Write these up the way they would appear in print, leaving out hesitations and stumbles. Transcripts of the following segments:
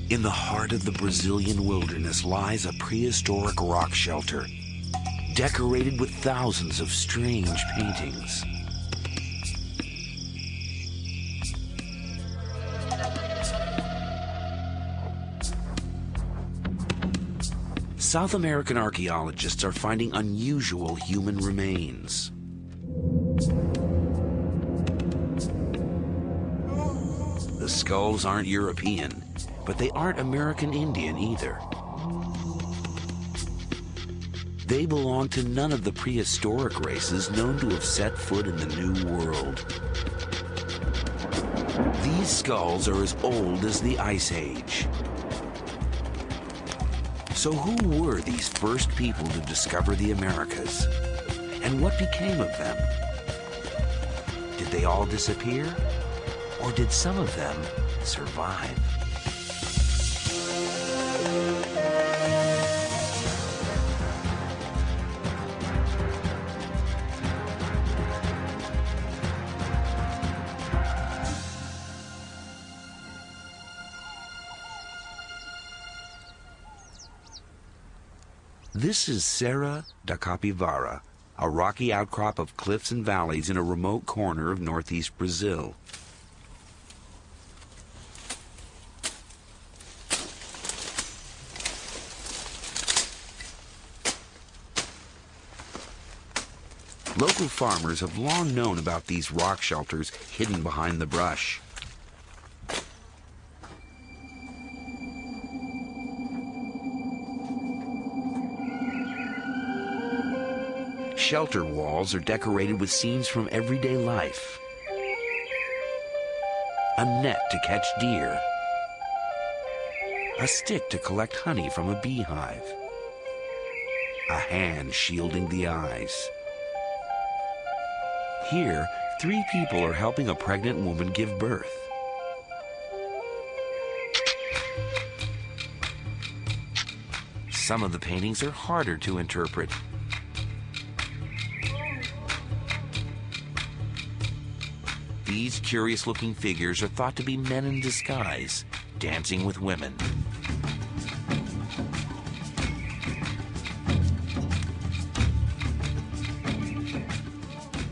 In the heart of the Brazilian wilderness lies a prehistoric rock shelter, decorated with thousands of strange paintings. South American archaeologists are finding unusual human remains. The skulls aren't European, but they aren't American Indian either. They belong to none of the prehistoric races known to have set foot in the New World. These skulls are as old as the Ice Age. So who were these first people to discover the Americas? And what became of them? Did they all disappear? Or did some of them survive? This is Serra da Capivara, a rocky outcrop of cliffs and valleys in a remote corner of northeast Brazil. Local farmers have long known about these rock shelters hidden behind the brush. Shelter walls are decorated with scenes from everyday life. A net to catch deer. A stick to collect honey from a beehive. A hand shielding the eyes. Here, 3 people are helping a pregnant woman give birth. Some of the paintings are harder to interpret. These curious-looking figures are thought to be men in disguise, dancing with women.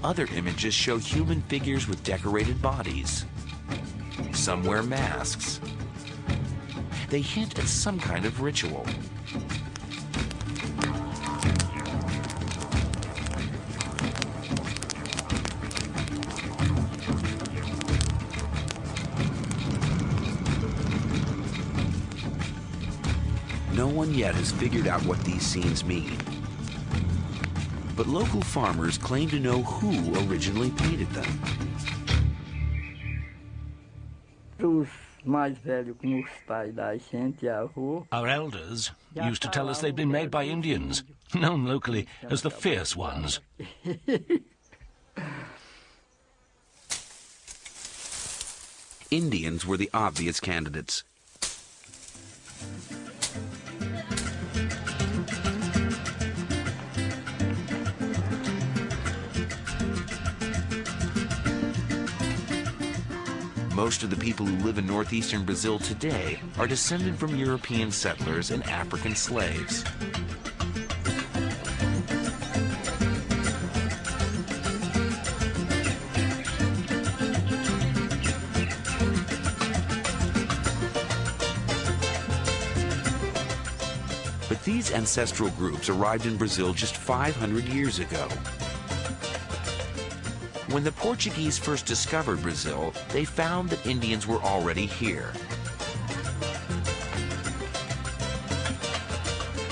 Other images show human figures with decorated bodies. Some wear masks. They hint at some kind of ritual. No one yet has figured out what these scenes mean. But local farmers claim to know who originally painted them. Our elders used to tell us they'd been made by Indians, known locally as the Fierce Ones. Indians were the obvious candidates. Most of the people who live in northeastern Brazil today are descended from European settlers and African slaves. But these ancestral groups arrived in Brazil just 500 years ago. When the Portuguese first discovered Brazil, they found that Indians were already here.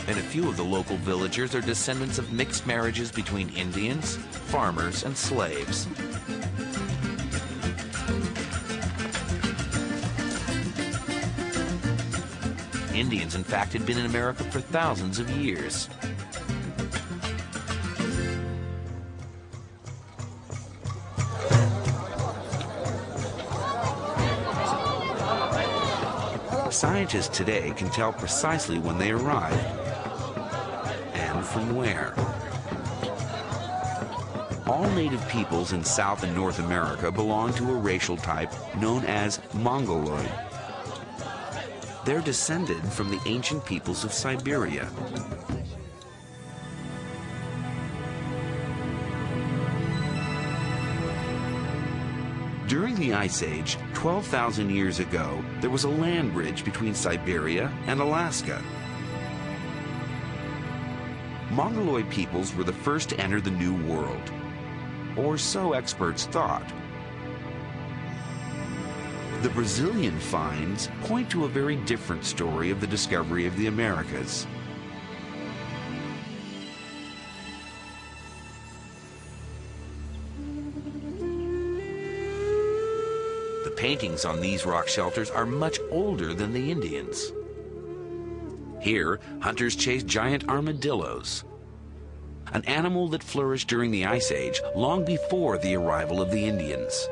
And a few of the local villagers are descendants of mixed marriages between Indians, farmers, and slaves. Indians, in fact, had been in America for thousands of years. Scientists today can tell precisely when they arrived and from where. All native peoples in South and North America belong to a racial type known as Mongoloid. They're descended from the ancient peoples of Siberia. During the Ice Age, 12,000 years ago, there was a land bridge between Siberia and Alaska. Mongoloid peoples were the first to enter the New World, or so experts thought. The Brazilian finds point to a very different story of the discovery of the Americas. The paintings on these rock shelters are much older than the Indians. Here, hunters chased giant armadillos, an animal that flourished during the Ice Age long before the arrival of the Indians.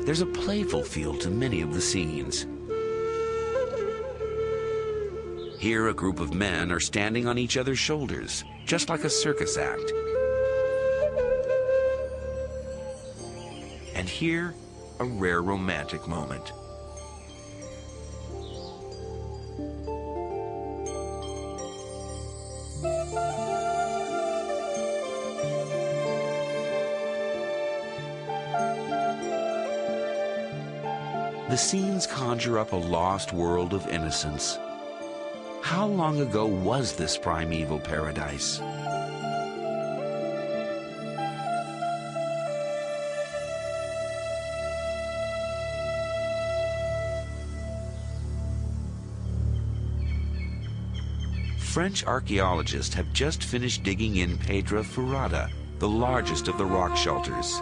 There's a playful feel to many of the scenes. Here, a group of men are standing on each other's shoulders, just like a circus act. And here, a rare romantic moment. The scenes conjure up a lost world of innocence. How long ago was this primeval paradise? French archaeologists have just finished digging in Pedra Furada, the largest of the rock shelters.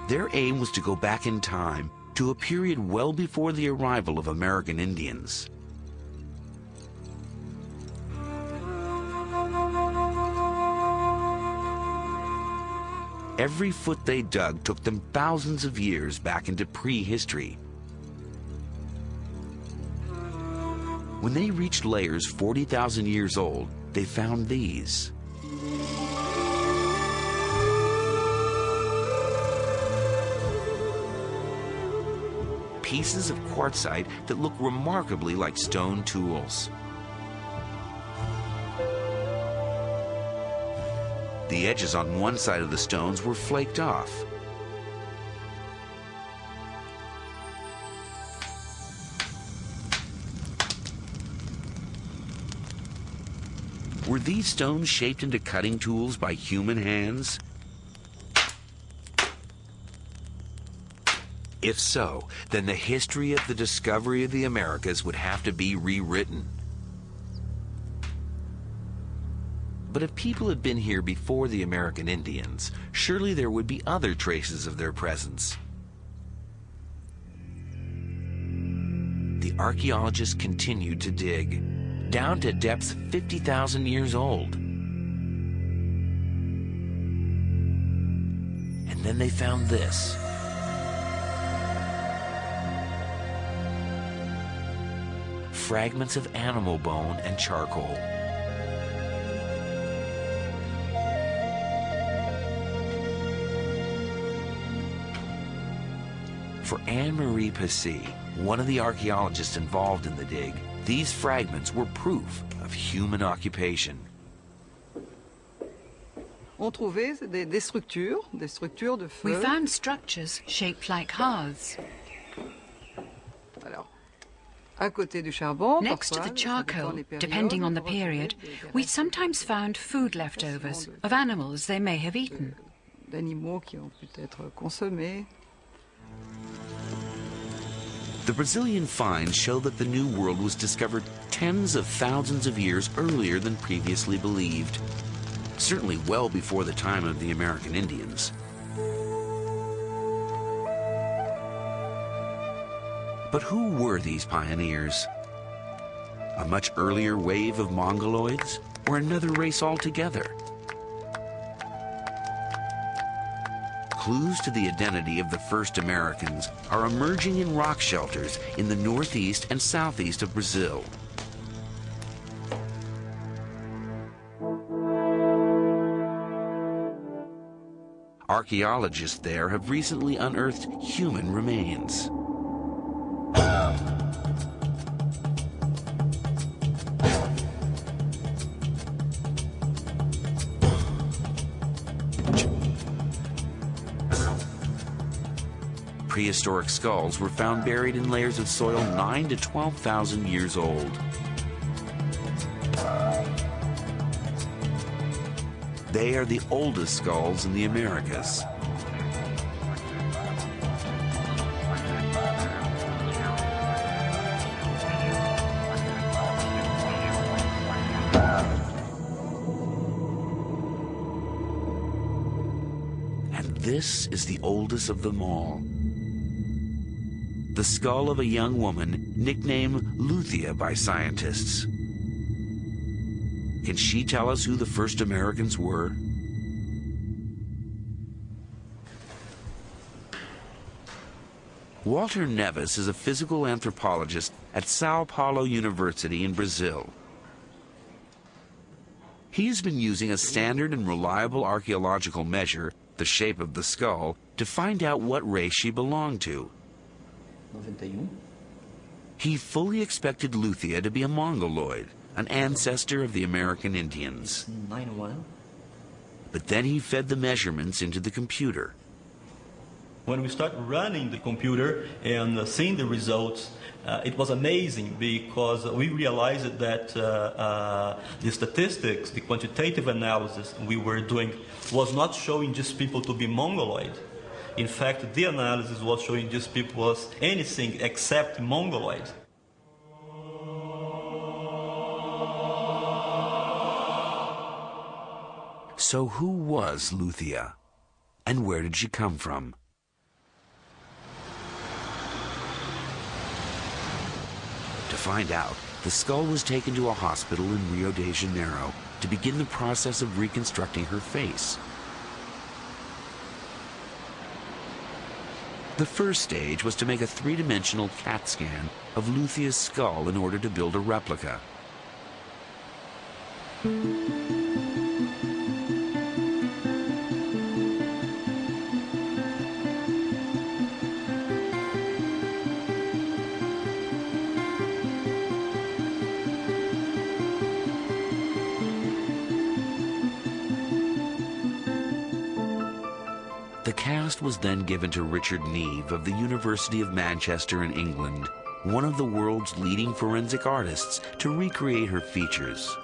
Their aim was to go back in time to a period well before the arrival of American Indians. Every foot they dug took them thousands of years back into prehistory. When they reached layers 40,000 years old, they found these. Pieces of quartzite that look remarkably like stone tools. The edges on one side of the stones were flaked off. Were these stones shaped into cutting tools by human hands? If so, then the history of the discovery of the Americas would have to be rewritten. But if people had been here before the American Indians, surely there would be other traces of their presence. The archaeologists continued to dig, down to depths 50,000 years old. And then they found this. Fragments of animal bone and charcoal. For Anne-Marie Passy, one of the archaeologists involved in the dig, these fragments were proof of human occupation. We found structures shaped like hearths. Next to the charcoal, depending on the period, we sometimes found food leftovers of animals they may have eaten. The Brazilian finds show that the New World was discovered tens of thousands of years earlier than previously believed, certainly well before the time of the American Indians. But who were these pioneers? A much earlier wave of Mongoloids, or another race altogether? Clues to the identity of the first Americans are emerging in rock shelters in the northeast and southeast of Brazil. Archaeologists there have recently unearthed human remains. Prehistoric skulls were found buried in layers of soil 9,000 to 12,000 years old. They are the oldest skulls in the Americas. And this is the oldest of them all. The skull of a young woman nicknamed Luthia by scientists. Can she tell us who the first Americans were? Walter Neves is a physical anthropologist at Sao Paulo University in Brazil. He has been using a standard and reliable archaeological measure, the shape of the skull, to find out what race she belonged to. 91. He fully expected Luthia to be a Mongoloid, an ancestor of the American Indians. 91. But then he fed the measurements into the computer. When we start running the computer and seeing the results, it was amazing because we realized that the statistics, the quantitative analysis we were doing was not showing just people to be Mongoloid. In fact, the analysis was showing these people as anything except Mongoloid. So who was Luthia? And where did she come from? To find out, the skull was taken to a hospital in Rio de Janeiro to begin the process of reconstructing her face. The first stage was to make a three-dimensional CAT scan of Luthia's skull in order to build a replica. The cast was then given to Richard Neve of the University of Manchester in England, one of the world's leading forensic artists, to recreate her features.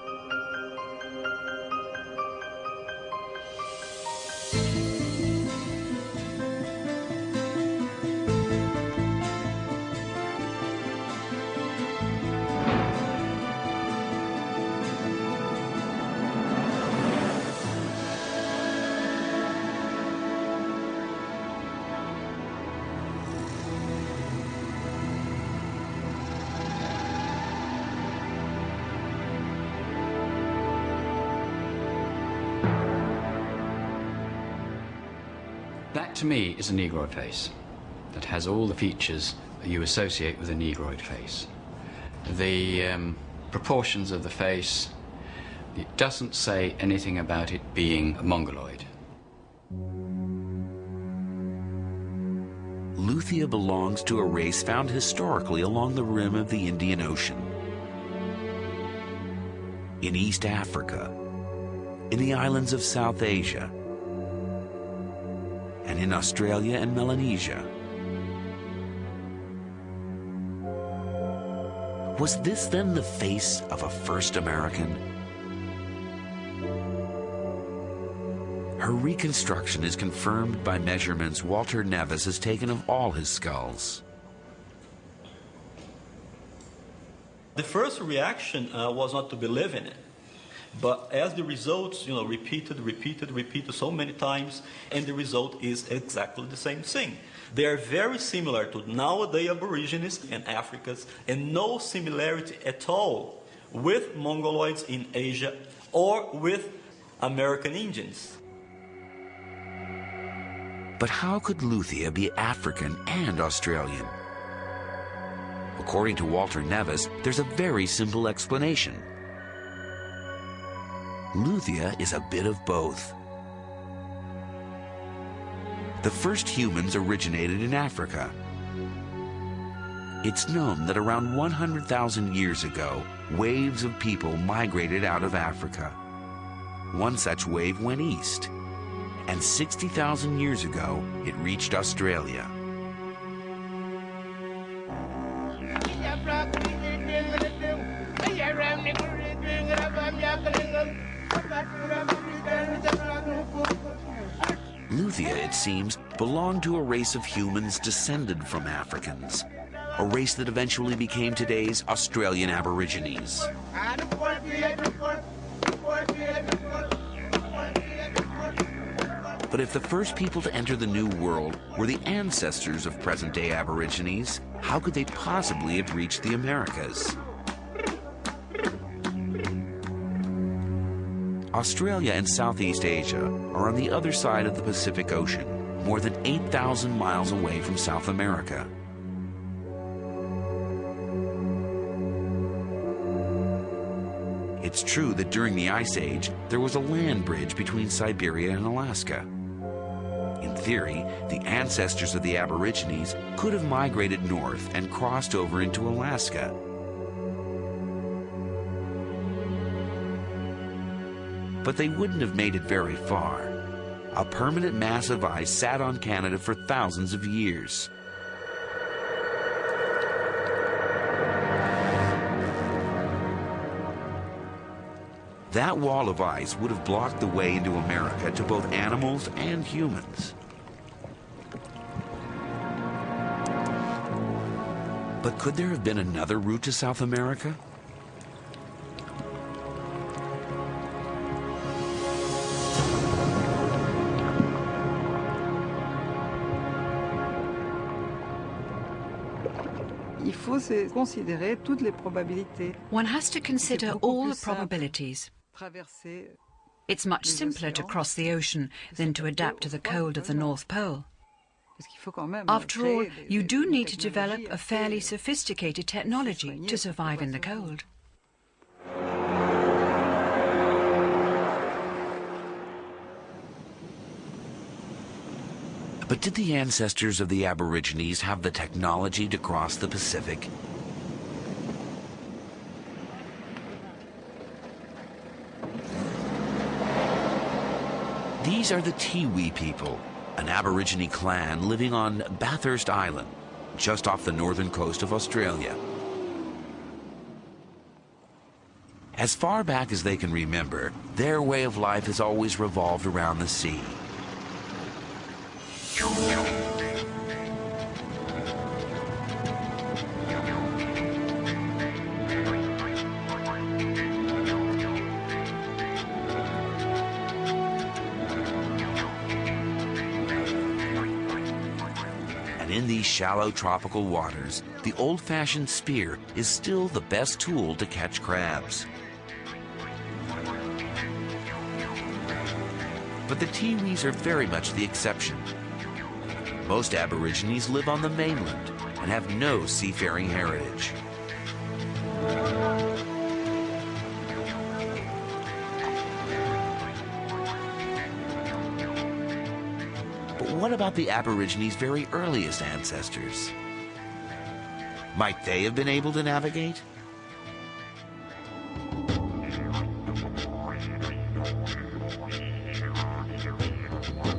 That, to me, is a Negroid face that has all the features that you associate with a Negroid face. The proportions of the face, it doesn't say anything about it being a Mongoloid. Luthia belongs to a race found historically along the rim of the Indian Ocean, in East Africa, in the islands of South Asia, and in Australia and Melanesia. Was this then the face of a first American? Her reconstruction is confirmed by measurements Walter Neves has taken of all his skulls. The first reaction was not to believe in it. But as the results, repeated so many times, and the result is exactly the same thing. They are very similar to nowadays Aborigines and Africans, and no similarity at all with Mongoloids in Asia or with American Indians. But how could Luthia be African and Australian? According to Walter Nevis, there's a very simple explanation. Luthia is a bit of both. The first humans originated in Africa. It's known that around 100,000 years ago, waves of people migrated out of Africa. One such wave went east, and 60,000 years ago, it reached Australia. Luthia, it seems, belonged to a race of humans descended from Africans, a race that eventually became today's Australian Aborigines. But if the first people to enter the New World were the ancestors of present-day Aborigines, how could they possibly have reached the Americas? Australia and Southeast Asia are on the other side of the Pacific Ocean, more than 8,000 miles away from South America. It's true that during the Ice Age, there was a land bridge between Siberia and Alaska. In theory, the ancestors of the Aborigines could have migrated north and crossed over into Alaska. But they wouldn't have made it very far. A permanent mass of ice sat on Canada for thousands of years. That wall of ice would have blocked the way into America to both animals and humans. But could there have been another route to South America? One has to consider all the probabilities. It's much simpler to cross the ocean than to adapt to the cold of the North Pole. After all, you do need to develop a fairly sophisticated technology to survive in the cold. But did the ancestors of the Aborigines have the technology to cross the Pacific? These are the Tiwi people, an Aborigine clan living on Bathurst Island, just off the northern coast of Australia. As far back as they can remember, their way of life has always revolved around the sea. And in these shallow tropical waters, the old-fashioned spear is still the best tool to catch crabs. But the Tiwis are very much the exception. Most Aborigines live on the mainland and have no seafaring heritage. But what about the Aborigines' very earliest ancestors? Might they have been able to navigate?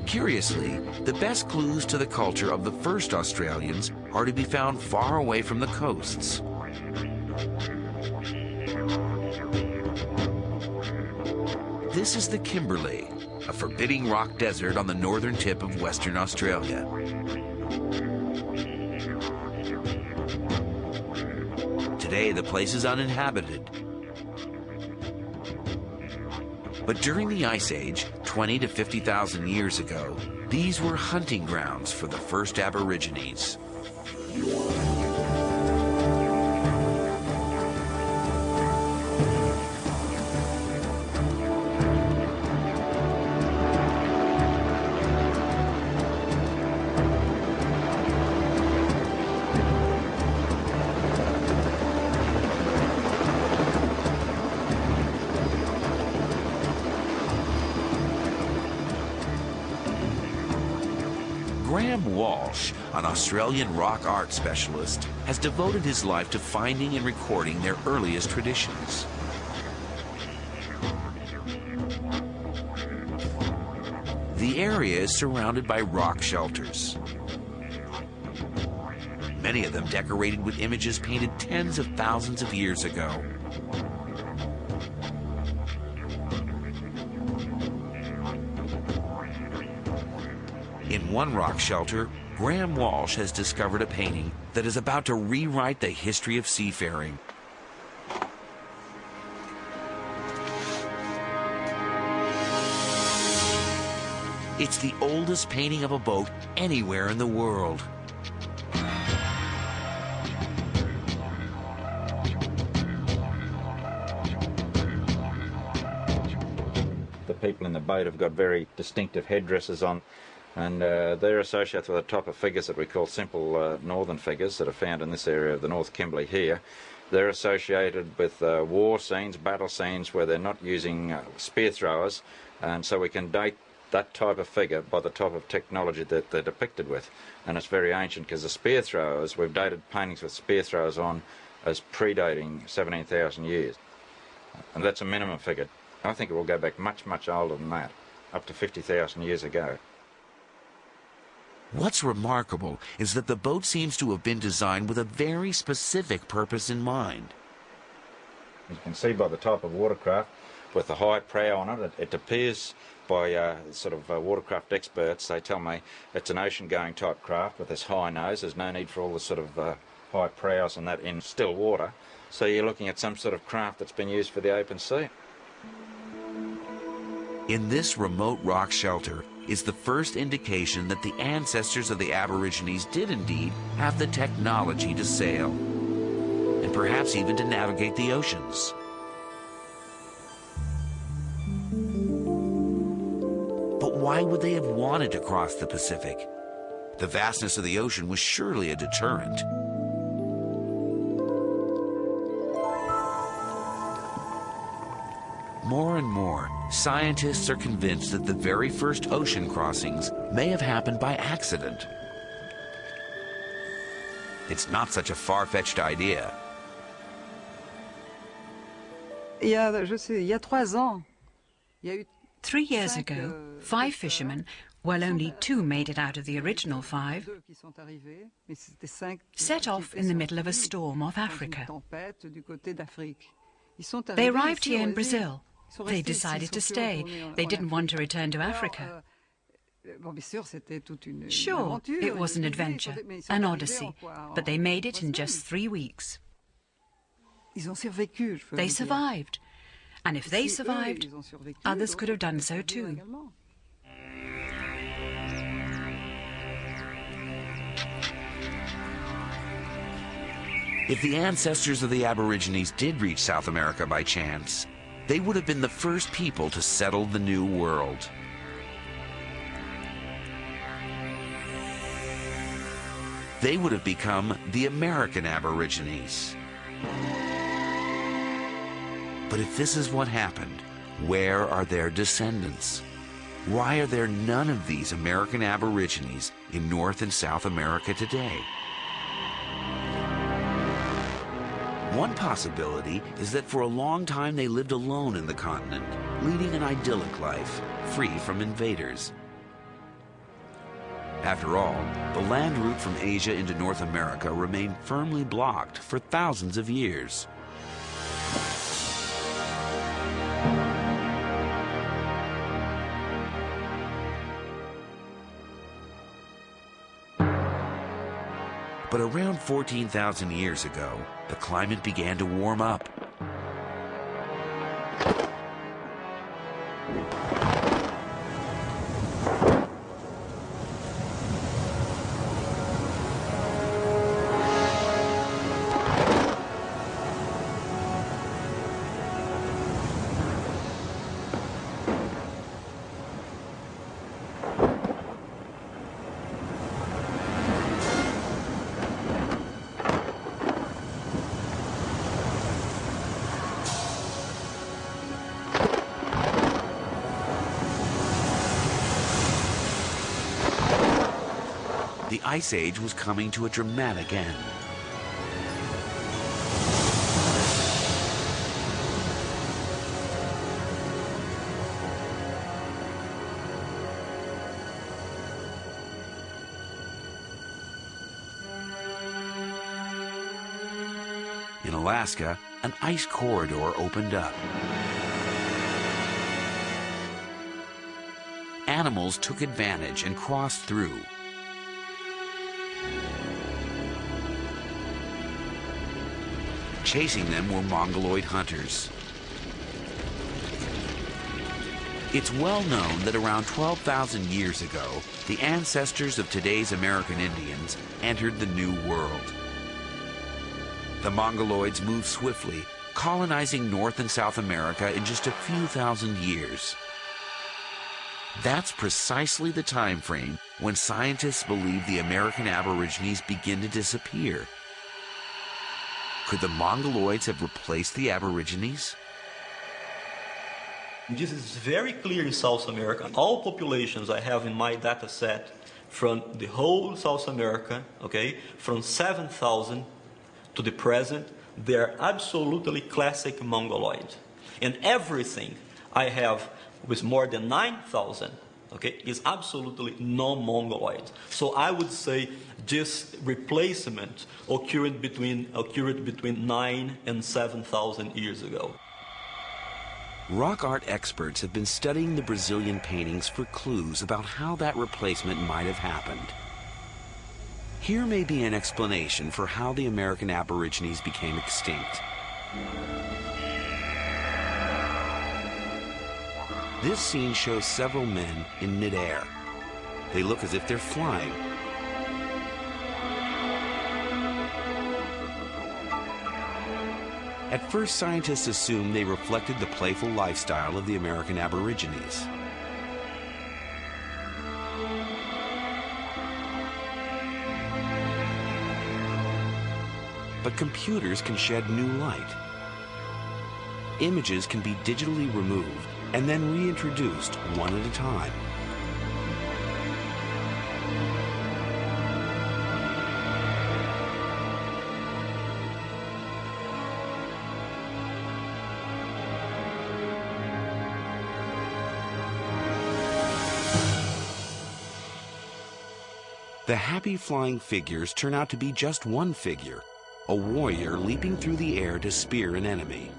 Curiously, the best clues to the culture of the first Australians are to be found far away from the coasts. This is the Kimberley, a forbidding rock desert on the northern tip of Western Australia. Today, the place is uninhabited. But during the Ice Age, 20 to 50,000 years ago, these were hunting grounds for the first Aborigines. Graham Walsh, an Australian rock art specialist, has devoted his life to finding and recording their earliest traditions. The area is surrounded by rock shelters, many of them decorated with images painted tens of thousands of years ago. In one rock shelter, Graham Walsh has discovered a painting that is about to rewrite the history of seafaring. It's the oldest painting of a boat anywhere in the world. The people in the boat have got very distinctive headdresses on, and they're associated with a type of figures that we call simple northern figures that are found in this area of the North Kimberley here. They're associated with war scenes, battle scenes where they're not using spear throwers, and so we can date that type of figure by the type of technology that they're depicted with. And it's very ancient because the spear throwers, we've dated paintings with spear throwers on as predating 17,000 years. And that's a minimum figure. I think it will go back much, much older than that, up to 50,000 years ago. What's remarkable is that the boat seems to have been designed with a very specific purpose in mind. You can see by the type of watercraft with the high prow on it, it appears by watercraft experts, they tell me it's an ocean-going type craft with this high nose. There's no need for all the sort of high prows and that in still water. So you're looking at some sort of craft that's been used for the open sea. In this remote rock shelter is the first indication that the ancestors of the Aborigines did indeed have the technology to sail, and perhaps even to navigate the oceans. But why would they have wanted to cross the Pacific? The vastness of the ocean was surely a deterrent. More and more, scientists are convinced that the very first ocean crossings may have happened by accident. It's not such a far-fetched idea. Il y a 3 ans, 3 years ago, 5 fishermen, well, only 2 made it out of the original 5, set off in the middle of a storm off Africa. They arrived here in Brazil. They decided to stay. They didn't want to return to Africa. Sure, it was an adventure, an odyssey, but they made it in just 3 weeks. They survived. And if they survived, others could have done so too. If the ancestors of the Aborigines did reach South America by chance, they would have been the first people to settle the New World. They would have become the American Aborigines. But if this is what happened, where are their descendants? Why are there none of these American Aborigines in North and South America today? One possibility is that for a long time they lived alone in the continent, leading an idyllic life, free from invaders. After all, the land route from Asia into North America remained firmly blocked for thousands of years. But around 14,000 years ago, the climate began to warm up. the Ice Age was coming to a dramatic end. In Alaska, an ice corridor opened up. Animals took advantage and crossed through. Chasing them were Mongoloid hunters. It's well known that around 12,000 years ago, the ancestors of today's American Indians entered the New World. The Mongoloids moved swiftly, colonizing North and South America in just a few thousand years. That's precisely the time frame when scientists believe the American Aborigines begin to disappear. Could the Mongoloids have replaced the Aborigines? This is very clear in South America. All populations I have in my data set from the whole South America, okay, from 7,000 to the present, they're absolutely classic Mongoloid. And everything I have with more than 9,000, okay, is absolutely non-Mongoloid. So I would say this replacement occurred between 9 and 7,000 years ago. Rock art experts have been studying the Brazilian paintings for clues about how that replacement might have happened. Here may be an explanation for how the American Aborigines became extinct. This scene shows several men in midair. They look as if they're flying. At first, scientists assumed they reflected the playful lifestyle of the American Aborigines. But computers can shed new light. Images can be digitally removed and then reintroduced one at a time. The happy flying figures turn out to be just one figure, a warrior leaping through the air to spear an enemy.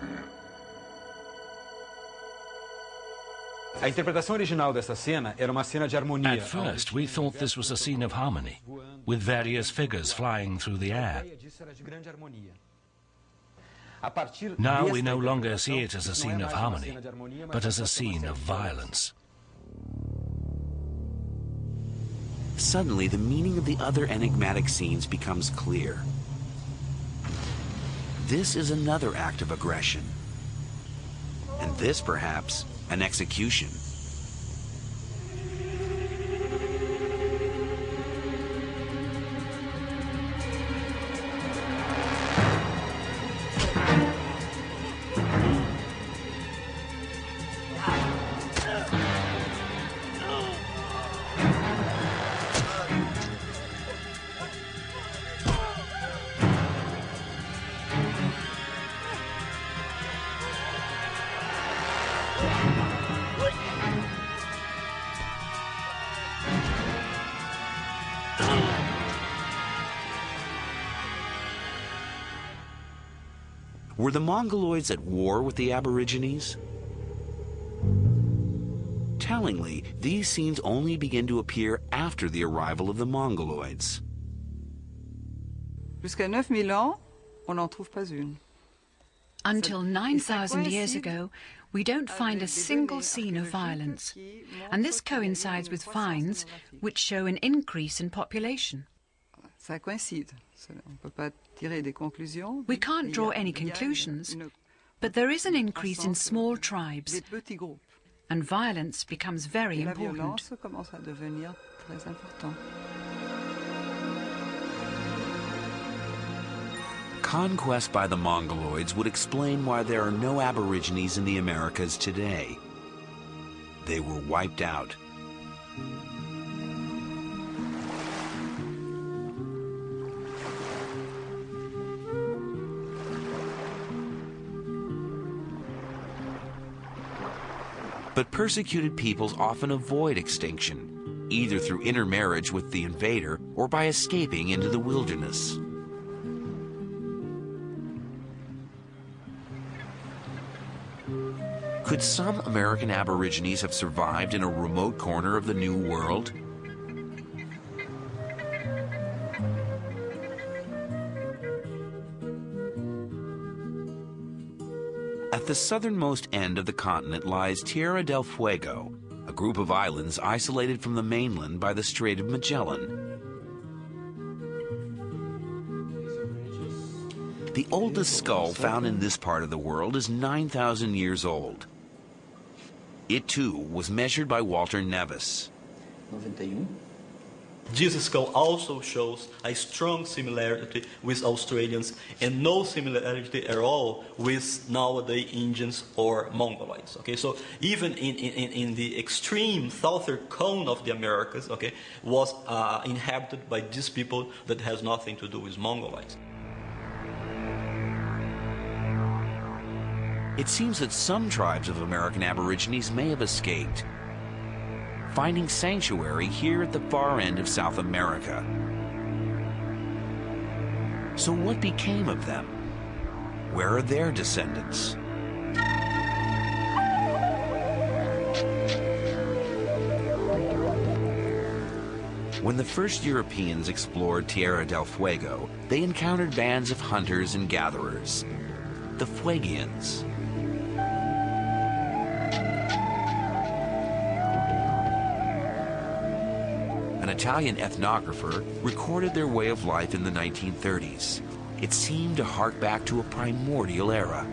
At first, we thought this was a scene of harmony, with various figures flying through the air. Now we no longer see it as a scene of harmony, but as a scene of violence. Suddenly, the meaning of the other enigmatic scenes becomes clear. This is another act of aggression. And this, perhaps, an execution. Were the Mongoloids at war with the Aborigines? Tellingly, these scenes only begin to appear after the arrival of the Mongoloids. Jusqu'à 9000 ans, on n'en trouve pas une. Until 9,000 years ago, we don't find a single scene of violence, and this coincides with finds which show an increase in population. Ça coïncide. On peut pas tirer des conclusions. We can't draw any conclusions, but there is an increase in small tribes, and violence becomes very important. La violence commence à devenir très important. Conquest by the Mongoloids would explain why there are no Aborigines in the Americas today. They were wiped out. But persecuted peoples often avoid extinction, either through intermarriage with the invader or by escaping into the wilderness. Could some American Aborigines have survived in a remote corner of the New World? At the southernmost end of the continent lies Tierra del Fuego, a group of islands isolated from the mainland by the Strait of Magellan. The oldest skull found in this part of the world is 9,000 years old. It too was measured by Walter Nevis. 91. This skull also shows a strong similarity with Australians and no similarity at all with nowadays Indians or Mongoloids. Okay, so even in the extreme southern cone of the Americas, okay, was inhabited by these people that has nothing to do with Mongoloids. It seems that some tribes of American Aborigines may have escaped, finding sanctuary here at the far end of South America. So what became of them? Where are their descendants? When the first Europeans explored Tierra del Fuego, they encountered bands of hunters and gatherers, the Fuegians. An Italian ethnographer recorded their way of life in the 1930s. It seemed to hark back to a primordial era.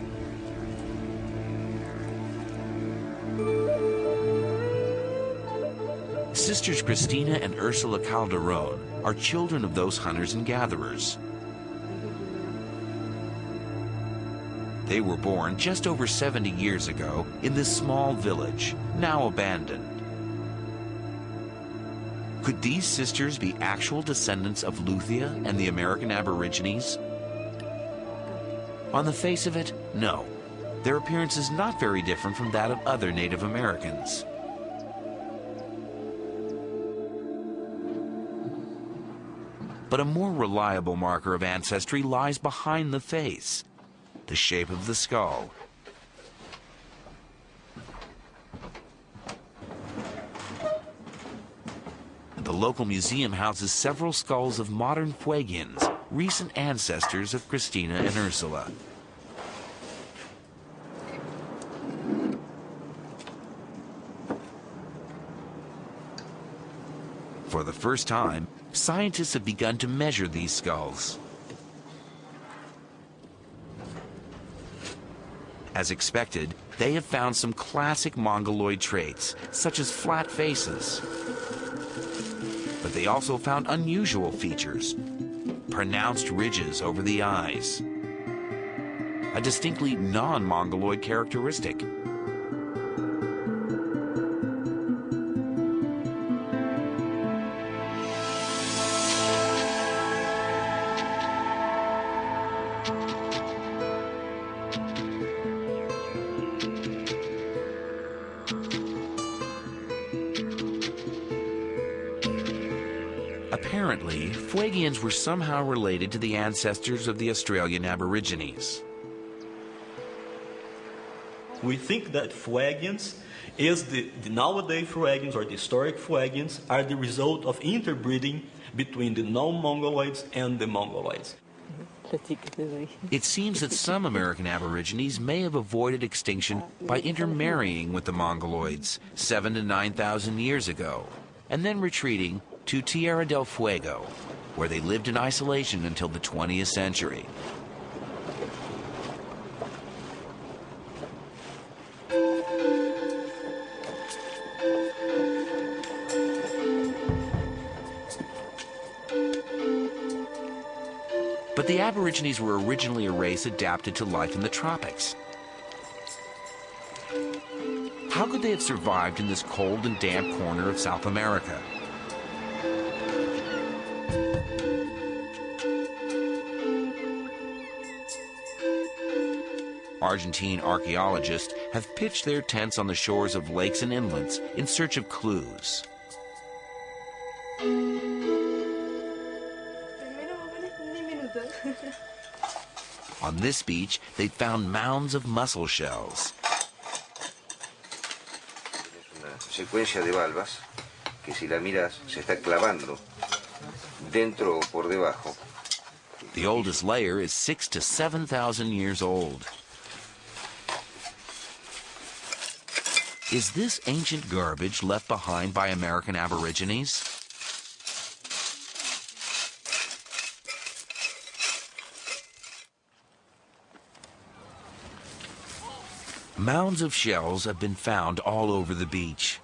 Sisters Cristina and Ursula Calderon are children of those hunters and gatherers. They were born just over 70 years ago in this small village, now abandoned. Could these sisters be actual descendants of Luthia and the American Aborigines? On the face of it, no. Their appearance is not very different from that of other Native Americans. But a more reliable marker of ancestry lies behind the face, the shape of the skull. The local museum houses several skulls of modern Fuegians, recent ancestors of Cristina and Ursula. For the first time, scientists have begun to measure these skulls. As expected, they have found some classic Mongoloid traits, such as flat faces. But they also found unusual features, pronounced ridges over the eyes, a distinctly non-Mongoloid characteristic. Apparently, Fuegians were somehow related to the ancestors of the Australian Aborigines. We think that Fuegians is the nowadays Fuegians or the historic Fuegians are the result of interbreeding between the non-Mongoloids and the Mongoloids. It seems that some American Aborigines may have avoided extinction by intermarrying with the Mongoloids 7,000 to 9,000 years ago, and then retreating to Tierra del Fuego, where they lived in isolation until the 20th century. But the Aborigines were originally a race adapted to life in the tropics. How could they have survived in this cold and damp corner of South America? Argentine archaeologists have pitched their tents on the shores of lakes and inlets in search of clues. On this beach, they found mounds of mussel shells. Una secuencia de valvas que si la miras se está clavando dentro o por debajo. The oldest layer is 6,000 to 7,000 years old. Is this ancient garbage left behind by American Aborigines? Mounds of shells have been found all over the beach.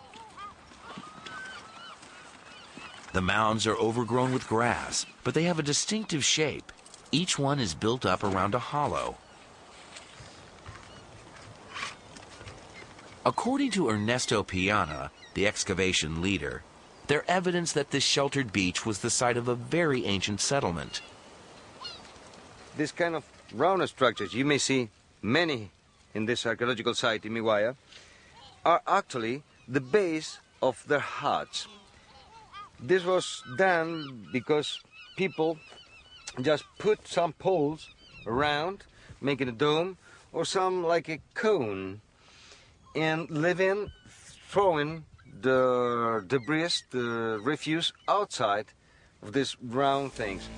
The mounds are overgrown with grass, but they have a distinctive shape. Each one is built up around a hollow. According to Ernesto Piana, the excavation leader, they're evidence that this sheltered beach was the site of a very ancient settlement. This kind of round structures, you may see many in this archaeological site in Miwaya, are actually the base of their huts. This was done because people just put some poles around, making a dome, or some like a cone, and live in, throwing the debris, the refuse outside of these round things.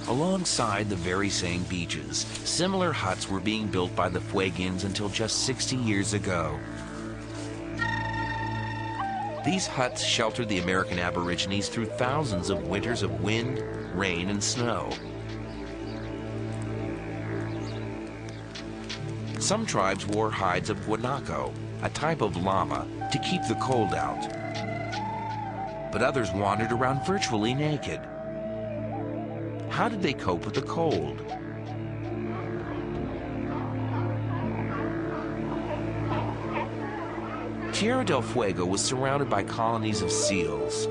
Alongside the very same beaches, similar huts were being built by the Fuegians until just 60 years ago. These huts sheltered the American Aborigines through thousands of winters of wind, rain, and snow. Some tribes wore hides of guanaco, a type of llama, to keep the cold out. But others wandered around virtually naked. How did they cope with the cold? Tierra del Fuego was surrounded by colonies of seals.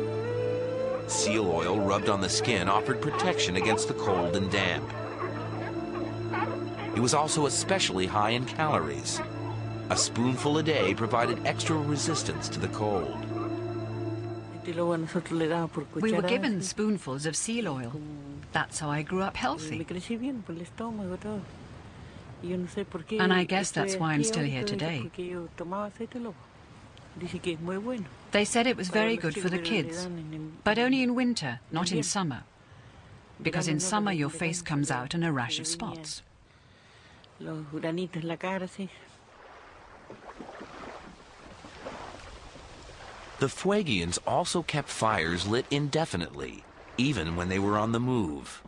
Seal oil rubbed on the skin offered protection against the cold and damp. It was also especially high in calories. A spoonful a day provided extra resistance to the cold. We were given spoonfuls of seal oil. That's how I grew up healthy. And I guess that's why I'm still here today. They said it was very good for the kids, but only in winter, not in summer. Because in summer your face comes out in a rash of spots. The Fuegians also kept fires lit indefinitely, even when they were on the move.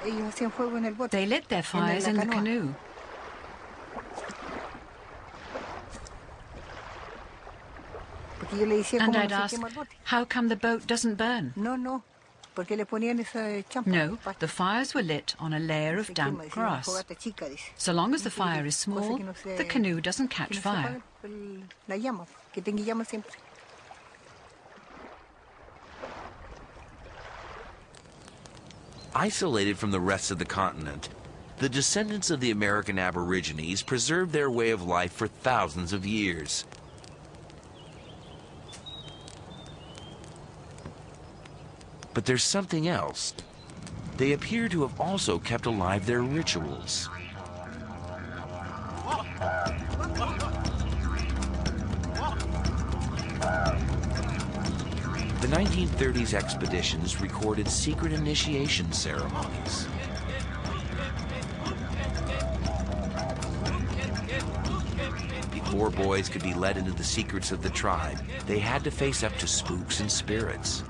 They lit their fires in the canoe. And I'd ask, how come the boat doesn't burn? No, the fires were lit on a layer of damp grass. So long as the fire is small, the canoe doesn't catch fire. Isolated from the rest of the continent, the descendants of the American Aborigines preserved their way of life for thousands of years. But there's something else. They appear to have also kept alive their rituals. The 1930s expeditions recorded secret initiation ceremonies. Before boys could be led into the secrets of the tribe, they had to face up to spooks and spirits.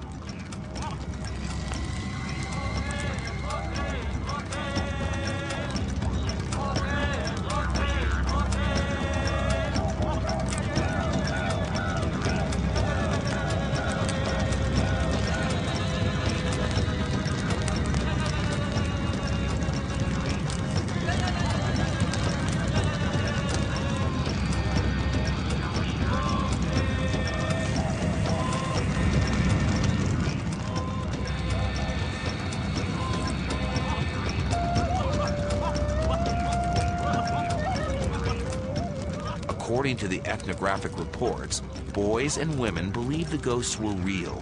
According to the ethnographic reports, boys and women believed the ghosts were real.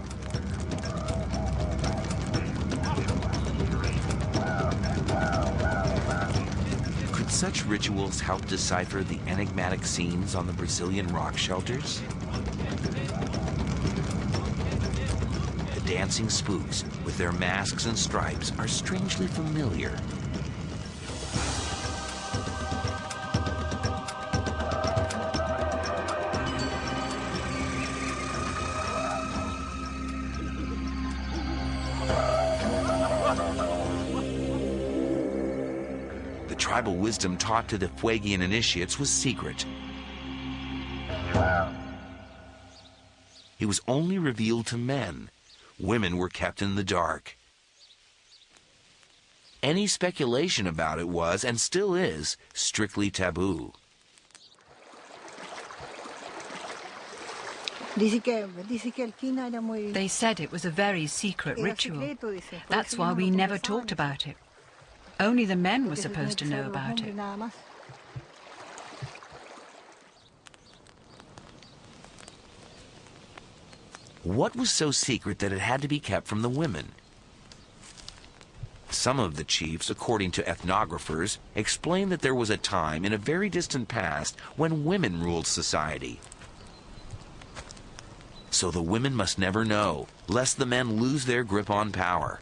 Could such rituals help decipher the enigmatic scenes on the Brazilian rock shelters? The dancing spooks, with their masks and stripes, are strangely familiar. Tribal wisdom taught to the Fuegian initiates was secret. It was only revealed to men. Women were kept in the dark. Any speculation about it was, and still is, strictly taboo. They said it was a very secret ritual. That's why we never talked about it. Only the men were supposed to know about it. What was so secret that it had to be kept from the women? Some of the chiefs, according to ethnographers, explain that there was a time in a very distant past when women ruled society. So the women must never know, lest the men lose their grip on power.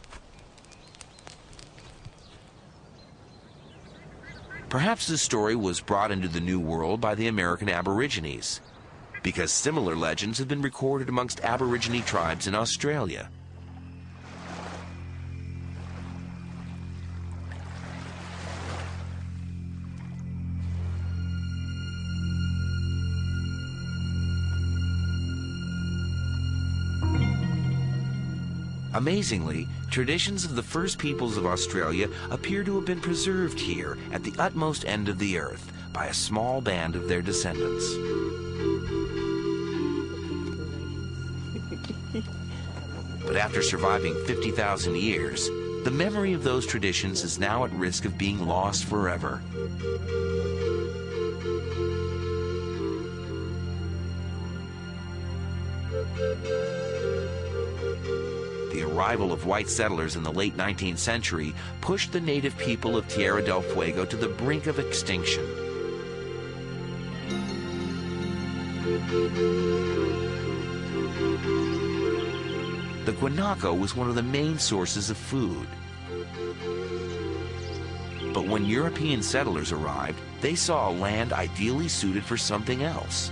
Perhaps this story was brought into the New World by the American Aborigines, because similar legends have been recorded amongst Aborigine tribes in Australia. Amazingly, traditions of the first peoples of Australia appear to have been preserved here at the utmost end of the earth by a small band of their descendants. But after surviving 50,000 years, the memory of those traditions is now at risk of being lost forever. The arrival of white settlers in the late 19th century pushed the native people of Tierra del Fuego to the brink of extinction. The guanaco was one of the main sources of food. But when European settlers arrived, they saw a land ideally suited for something else.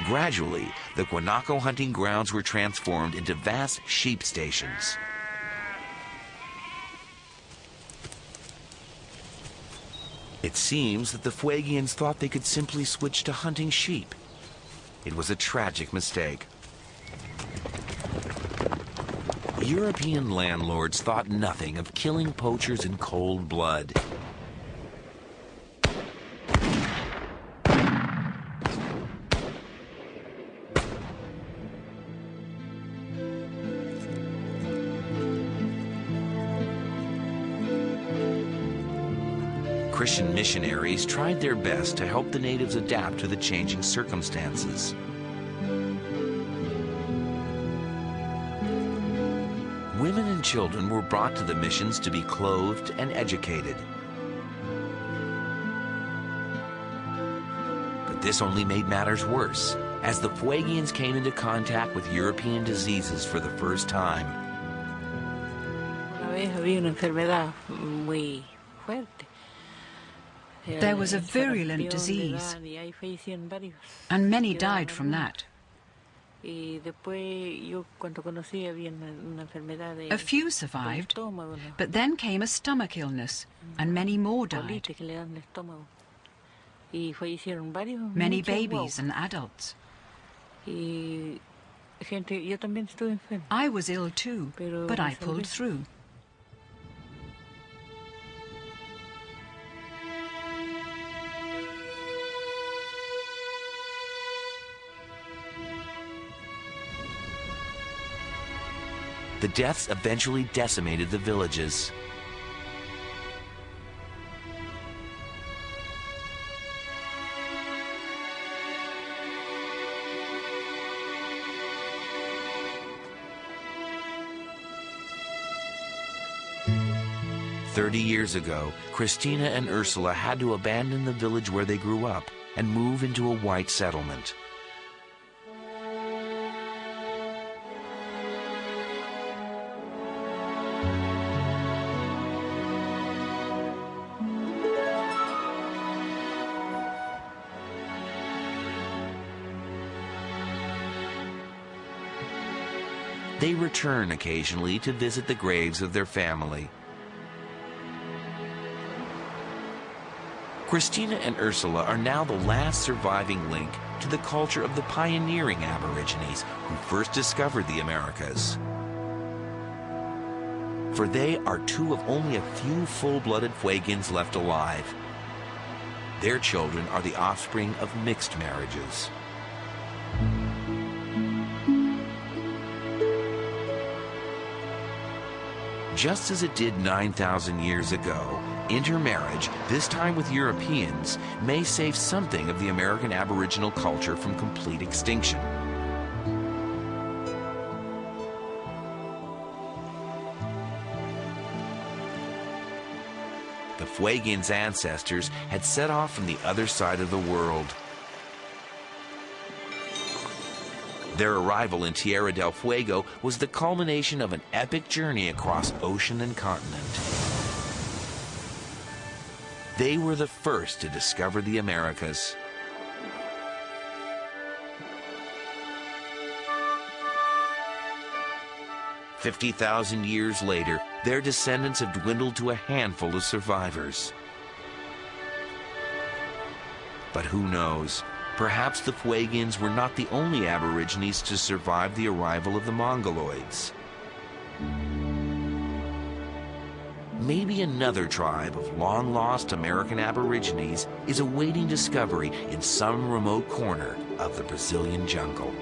Gradually, the guanaco hunting grounds were transformed into vast sheep stations. It seems that the Fuegians thought they could simply switch to hunting sheep. It was a tragic mistake. European landlords thought nothing of killing poachers in cold blood. Christian missionaries tried their best to help the natives adapt to the changing circumstances. Women and children were brought to the missions to be clothed and educated. But this only made matters worse, as the Fuegians came into contact with European diseases for the first time. There was a virulent disease, and many died from that. A few survived, but then came a stomach illness, and many more died. Many babies and adults. I was ill too, but I pulled through. The deaths eventually decimated the villages. Years ago, Christina and Ursula had to abandon the village where they grew up and move into a white settlement. They return occasionally to visit the graves of their family. Christina and Ursula are now the last surviving link to the culture of the pioneering Aborigines who first discovered the Americas. For they are two of only a few full-blooded Fuegians left alive. Their children are the offspring of mixed marriages. Just as it did 9,000 years ago, intermarriage, this time with Europeans, may save something of the American Aboriginal culture from complete extinction. The Fuegians' ancestors had set off from the other side of the world. Their arrival in Tierra del Fuego was the culmination of an epic journey across ocean and continent. They were the first to discover the Americas. "50,000 years later, their descendants have dwindled to a handful of survivors. But who knows? Perhaps the Fuegians were not the only Aborigines to survive the arrival of the Mongoloids. Maybe another tribe of long-lost American Aborigines is awaiting discovery in some remote corner of the Brazilian jungle.